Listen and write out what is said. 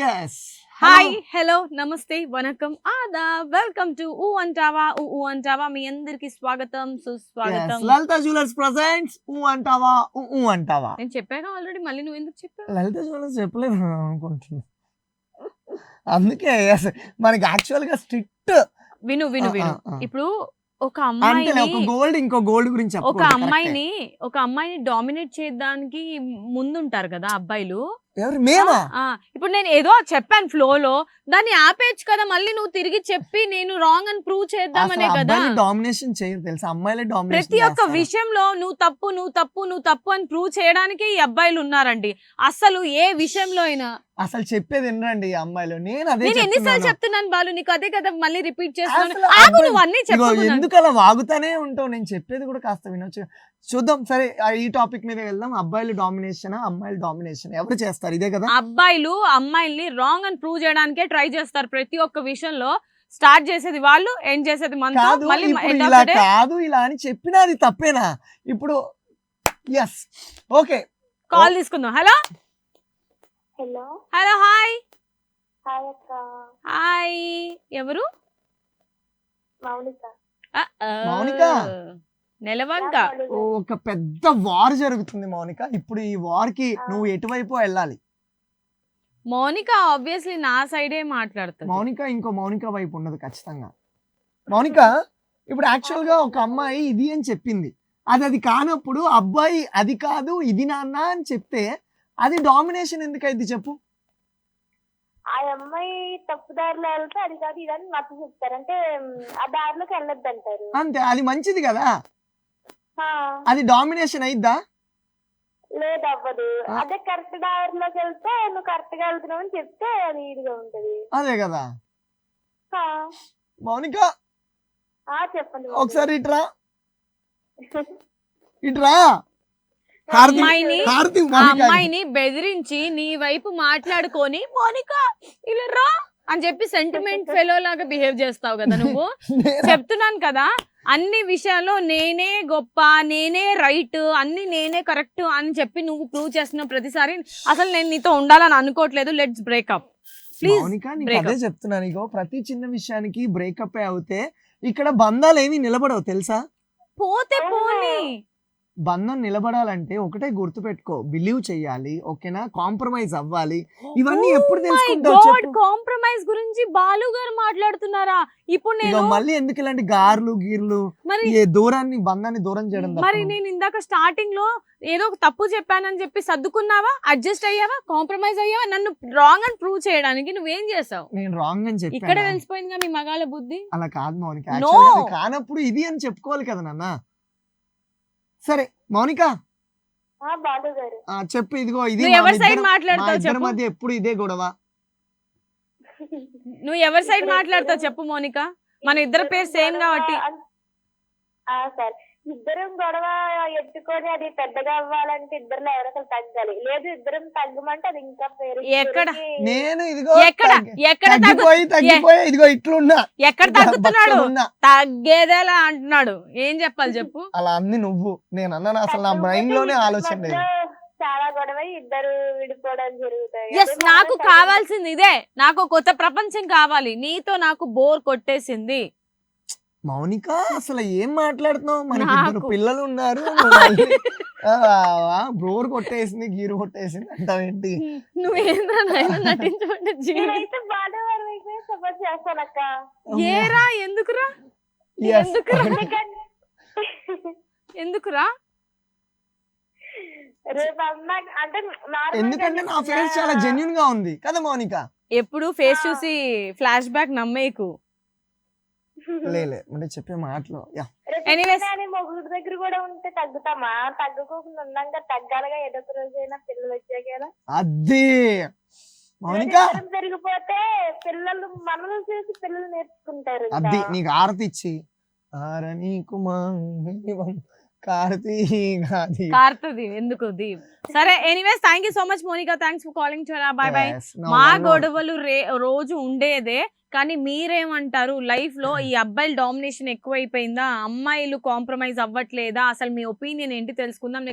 Yes hi hello నమస్తే వనకం Aadab welcome to ఊ అంటావా మీ అందరికి స్వాగతం సుస్వాగతం. లలిత జ్యువెలర్స్ ప్రెజెంట్స్ అంటావా అంటావా నేను చెప్పాను ఆల్రెడీ, మళ్ళీ నువ్వు ఎందుకు చెప్పావు? లలిత జ్యువెలర్స్ చెప్పలేదు అనుకుంటున్నా. అందుకే yes, మనకి యాక్చువల్ గా స్ట్రిక్ట్ విను విను విను. ఇప్పుడు ఒక అంటే అమ్మాయిని ఒక గోల్డ్ ఇంకో గోల్డ్ గురించి ఒక అమ్మాయిని డామినేట్ చేయడానికి ముందుంటారు కదా అబ్బాయిలు. ఎవరు మేమా? ఇప్పుడు నేను ఏదో చెప్పాను ఫ్లో లో, దాన్ని ఆపేయచ్చు కదా, మళ్ళీ నువ్వు తిరిగి చెప్పి నేను రాంగ్ అని ప్రూవ్ చేద్దామనే కదా. డామినేషన్ చేయరు తెలుసా, అమ్మాయిలే డామినేషన్. ప్రతి ఒక్క విషయంలో నువ్వు తప్పు అని ప్రూవ్ చేయడానికి ఈ అబ్బాయిలు ఉన్నారండి. అసలు ఏ విషయంలో అయినా అసలు చెప్పేది వినరండి ఈ అమ్మాయిలు. నేను ఎన్నిసార్లు చెప్తున్నాను బాలు నీకు, అదే కదా మళ్ళీ రిపీట్ చేస్తున్నాను. ఆగు, నువ్వు అన్ని ఎందుకు అలా వాగుతానే ఉంటావు? నేను చెప్పేది కూడా కాస్త వినొచ్చు. చూద్దాం సరే, ఈ టాపిక్ మీద వెళ్దాం. అబ్బాయిలు డామినేషన్ అమ్మాయిలు డామినేషన్ ఎవరు చేస్తారు? ఇదే కదా, అబ్బాయిలు అమ్మాయిల్ని రాంగ్ అని ప్రూవ్ చేయడానికే ట్రై చేస్తారు. ప్రతి ఒక్క విషయంలో స్టార్ట్ చేసేది వాళ్ళు, ఎండ్ చేసేది మన కాదు. ఇలా అని చెప్పినా అది తప్పేనా? ఇప్పుడు ఎస్ ఓకే, కాల్ తీసుకుందాం. Hello hello hello hi hi అక్క. హాయ్, ఎవరు? మౌనిక. మౌనిక నెలవంక. ఒక పెద్ద వార్ జరుగుతుంది మౌనిక. ఇప్పుడు ఈ వార్ కి నువ్వు ఎటువైపు వెళ్ళాలి? మౌనిక ఆబ్వియస్లీ నా సైడే మాట్లాడుతుంది. మౌనిక ఇంకో మౌనిక వైపు ఉండదు ఖచ్చితంగా. మౌనిక ఇప్పుడు యాక్చువల్ గా ఒక అమ్మాయి ఇది అని చెప్పింది, అది కానప్పుడు అబ్బాయి అది కాదు ఇది నాన్న అని చెప్తే అది డామినేషన్ ఎందుకైంది చెప్పు? ఆ అమ్మాయి తప్పు దారిలో వెళ్తే అది కాదు ఇదని నచ్చ చెప్తారు, అంటే ఆ దారిలోకి వెళ్ళొద్దు అంటారు. అంతే, అది మంచిది కదా. ఆ, అది డామినేషన్ అయిద్దా? లేదు అవ్వదు. అదే కరెక్ట్ దారిలోకి వెళ్తే నువ్వు కరెక్ట్ గా వెళ్తున్నావు అని చెప్తే అది ఇదిగా ఉంటది. అదే కదా ఆ, మౌనిక. చెప్పండి. ఒకసారి ఇట్రా ఇట్రా. అమ్మాయిని బెదిరించి నీ వైపు మాట్లాడుకొని మోనిక ఇలా రా అని చెప్పి సెంటిమెంట్ ఫెలో లాగా బిహేవ్ చేస్తావు కదా నువ్వు. చెప్తున్నాను కదా, అన్ని విషయాల్లో నేనే గొప్ప, నేనే రైట్, అన్ని నేనే కరెక్ట్ అని చెప్పి నువ్వు ప్రూవ్ చేస్తున్నావు ప్రతిసారి. అసలు నేను నీతో ఉండాలని అనుకోవట్లేదు, లెట్స్ బ్రేకప్ ప్లీజ్. అదే చెప్తున్నాను, ఇగో ప్రతి చిన్న విషయానికి బ్రేకప్ అవుతే ఇక్కడ బంధాలు ఏమి నిలబడవు తెలుసా. పోతే పోనీ, బంధం నిలబడాలంటే ఒకటే గుర్తు పెట్టుకో, బిలీవ్ చెయ్యాలి, ఓకేనా? కాంప్రమైజ్ అవ్వాలి. ఇవన్నీ ఎప్పుడు తెలుసుకుంటావు? కాంప్రమైజ్ గురించి బాలు గారు మాట్లాడుతున్నారా ఇప్పుడు? నేను మళ్ళీ ఎందుకు ఇలాంటి గార్లు గీర్లు, దూరాన్ని బంధాన్ని దూరం చేయడం? మరి నేను ఇందాక స్టార్టింగ్ లో ఏదో తప్పు చెప్పానని చెప్పి సర్దుకున్నావా, అడ్జస్ట్ అయ్యావా, కాంప్రమైజ్ అయ్యావా? నన్ను రాంగ్ అని ప్రూవ్ చేయడానికి నువ్వేం చేసావు? నేను రాంగ్ అని చెప్పి ఇక్కడ తెలిసిపోయిందిగా మీ మగాళ్ళ బుద్ధి. అలా కాదు మౌనిక, కానప్పుడు ఇది అని చెప్పుకోవాలి కదా నాన్న. సరే మౌనిక చెప్పు. ఇదిగో ఇది ఎవరి సైడ్ మాట్లాడతావు చెప్పు. మధ్య ఎప్పుడు ఇదే గొడవ. నువ్వు ఎవరి సైడ్ మాట్లాడతావు చెప్పు మౌనిక. మన ఇద్దరు పేరు సేమ్ కాబట్టి ఇద్దరం గొడవ ఎత్తుకొని అది పెద్దగా అవ్వాలంటే ఇద్దరులో ఎవరికైనా తగ్గాలి. లేదు ఇద్దరం తగ్గమంటే అది ఇంకా పేరు. ఎక్కడ నేను ఇదిగో ఎక్కడ తగ్గిపోయి ఇదిగో ఇట్లున్నా. ఎక్కడ తగ్గుతున్నాడు? తగ్గేదేలా అంటున్నాడు. ఏం చెప్పాలి చెప్పు? అలా అన్ని నువ్వు నేను అన్నాను, అసలు నా మైండ్ లోనే ఆలోచన లేదు. చాలా గొడవ, ఇద్దరు విడిపోవడం జరుగుతాయి. ఎస్, నాకు కావాల్సింది ఇదే. నాకు కొత్త ప్రపంచం కావాలి. నీతో నాకు బోర్ కొట్టేసింది. మౌనిక అసలు ఏం మాట్లాడుతున్నావు? మనకి ఇద్దరు పిల్లలు ఉన్నారు, బ్రోర్ కొట్టేసింది గీరు కొట్టేసింది అంటావేంటి? ఏరా ఎందుకురా ఎందుకురా? ఎందుకంటే నా ఫేస్ చాలా జెన్యూన్ గా ఉంది కదా మౌనిక. ఎప్పుడు ఫేస్ చూసి ఫ్లాష్ బ్యాక్ నమ్మేకు. లేలే అంటే చెప్పే మాటలు. మొగుడు దగ్గర కూడా ఉంటే తగ్గుతామా? తగ్గుకోకుండా ఉన్నాం కదా, తగ్గాలిగా. ఏదో ఒక రోజైనా పిల్లలు వచ్చాక కదా. అది మౌనిక జరిగిపోతే పిల్లలు మనల్ని చూసి పిల్లలు నేర్చుకుంటారు. అది నీకు ఆరతి ఇచ్చి కార్తది ఎందుకు దీప్. సరే anyways, thank you so much Monika, thanks for calling. Bye bye. మా గొడవలు రోజు ఉండేదే, కానీ మీరేమంటారు? లైఫ్ లో ఈ అబ్బాయిల డామినేషన్ ఎక్కువైపోయిందా, అమ్మాయిలు కాంప్రమైజ్ అవ్వట్లేదా? అసలు మీ ఒపీనియన్ ఏంటి తెలుసుకుందాం.